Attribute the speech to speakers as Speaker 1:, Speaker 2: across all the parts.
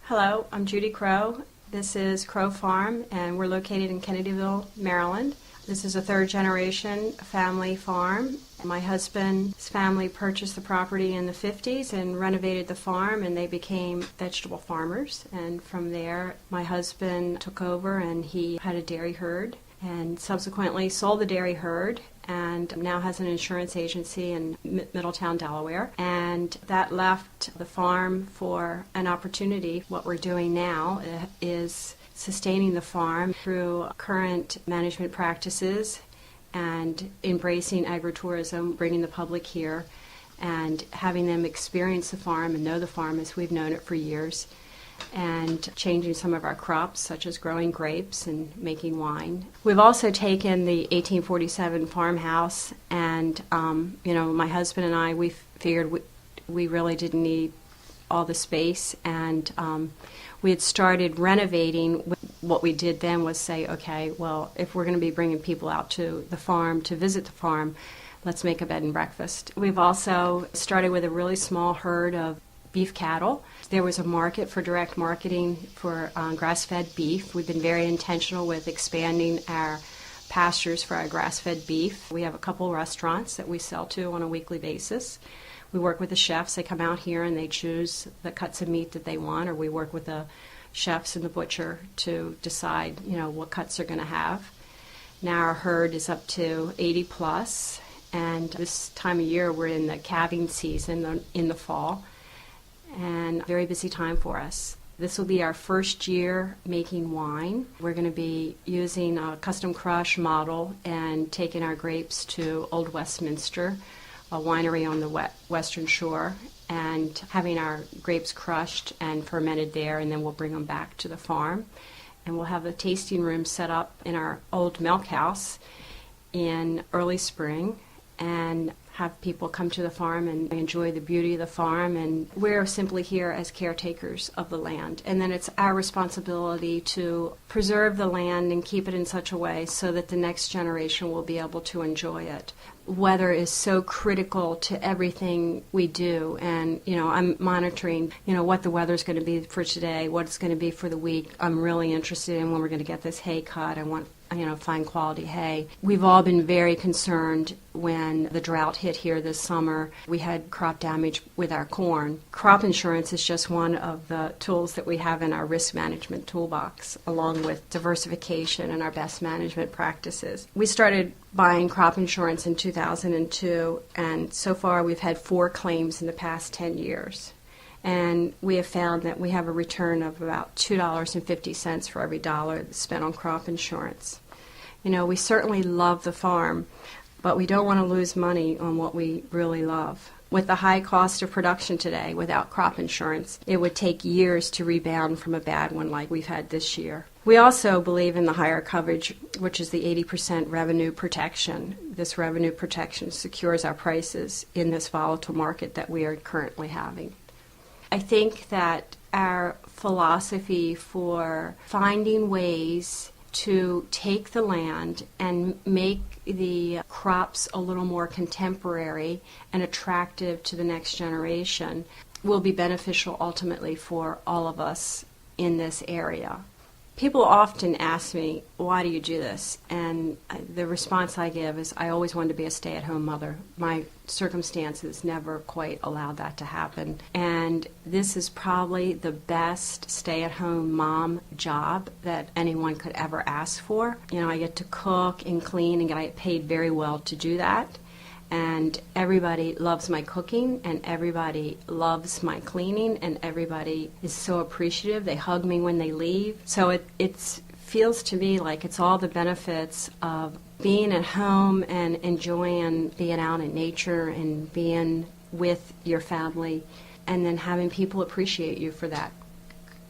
Speaker 1: Hello, I'm Judy Crow. This is Crow Farm, and we're located in Kennedyville, Maryland. This is a third-generation family farm. My husband's family purchased the property in the 50s and renovated the farm, and they became vegetable farmers. And from there, my husband took over, and he had a dairy herd, and subsequently sold the dairy herd, and now has an insurance agency in Middletown, Delaware. And that left the farm for an opportunity. What we're doing now is sustaining the farm through current management practices and embracing agritourism, bringing the public here and having them experience the farm and know the farm as we've known it for years, and changing some of our crops, such as growing grapes and making wine. We've also taken the 1847 farmhouse, and my husband and I, we figured we really didn't need all the space, and we had started renovating. What we did then was say, okay, well, if we're going to be bringing people out to the farm to visit the farm, let's make a bed and breakfast. We've also started with a really small herd of beef cattle. There was a market for direct marketing for grass-fed beef. We've been very intentional with expanding our pastures for our grass-fed beef. We have a couple restaurants that we sell to on a weekly basis. We work with the chefs. They come out here and they choose the cuts of meat that they want, or we work with the chefs and the butcher to decide, what cuts they're going to have. Now our herd is up to 80 plus, and this time of year we're in the calving season in the fall, and a very busy time for us. This will be our first year making wine. We're going to be using a custom crush model and taking our grapes to Old Westminster, a winery on the Western Shore, and having our grapes crushed and fermented there, and then we'll bring them back to the farm. And we'll have a tasting room set up in our old milk house in early spring, and have people come to the farm and enjoy the beauty of the farm. And we're simply here as caretakers of the land. And then it's our responsibility to preserve the land and keep it in such a way so that the next generation will be able to enjoy it. Weather is so critical to everything we do, and I'm monitoring what the weather's going to be for today, what it's going to be for the week. I'm really interested in when we're going to get this hay cut. I want fine quality hay. We've all been very concerned when the drought hit here this summer. We had crop damage with our corn. Crop insurance is just one of the tools that we have in our risk management toolbox, along with diversification and our best management practices. We started buying crop insurance in 2002, and so far we've had 4 claims in the past 10 years. And we have found that we have a return of about $2.50 for every dollar that's spent on crop insurance. We certainly love the farm, but we don't want to lose money on what we really love. With the high cost of production today, without crop insurance, it would take years to rebound from a bad one like we've had this year. We also believe in the higher coverage, which is the 80% revenue protection. This revenue protection secures our prices in this volatile market that we are currently having. I think that our philosophy for finding ways to take the land and make the crops a little more contemporary and attractive to the next generation will be beneficial ultimately for all of us in this area. People often ask me, why do you do this? And the response I give is, I always wanted to be a stay-at-home mother. My circumstances never quite allowed that to happen. And this is probably the best stay-at-home mom job that anyone could ever ask for. I get to cook and clean and get paid very well to do that. And everybody loves my cooking, and everybody loves my cleaning, and everybody is so appreciative. They hug me when they leave. So it feels to me like it's all the benefits of being at home and enjoying being out in nature and being with your family, and then having people appreciate you for that.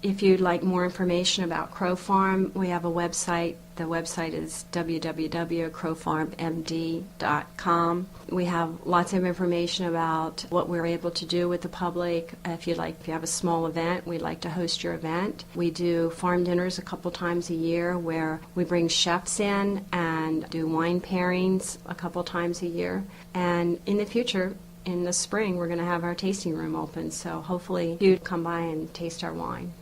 Speaker 1: If you'd like more information about Crow Farm, we have a website. The website is www.crowfarmbmd.com. We have lots of information about what we're able to do with the public. If you have a small event, we'd like to host your event. We do farm dinners a couple times a year where we bring chefs in and do wine pairings a couple times a year. And in the future, in the spring, we're going to have our tasting room open. So hopefully you'd come by and taste our wine.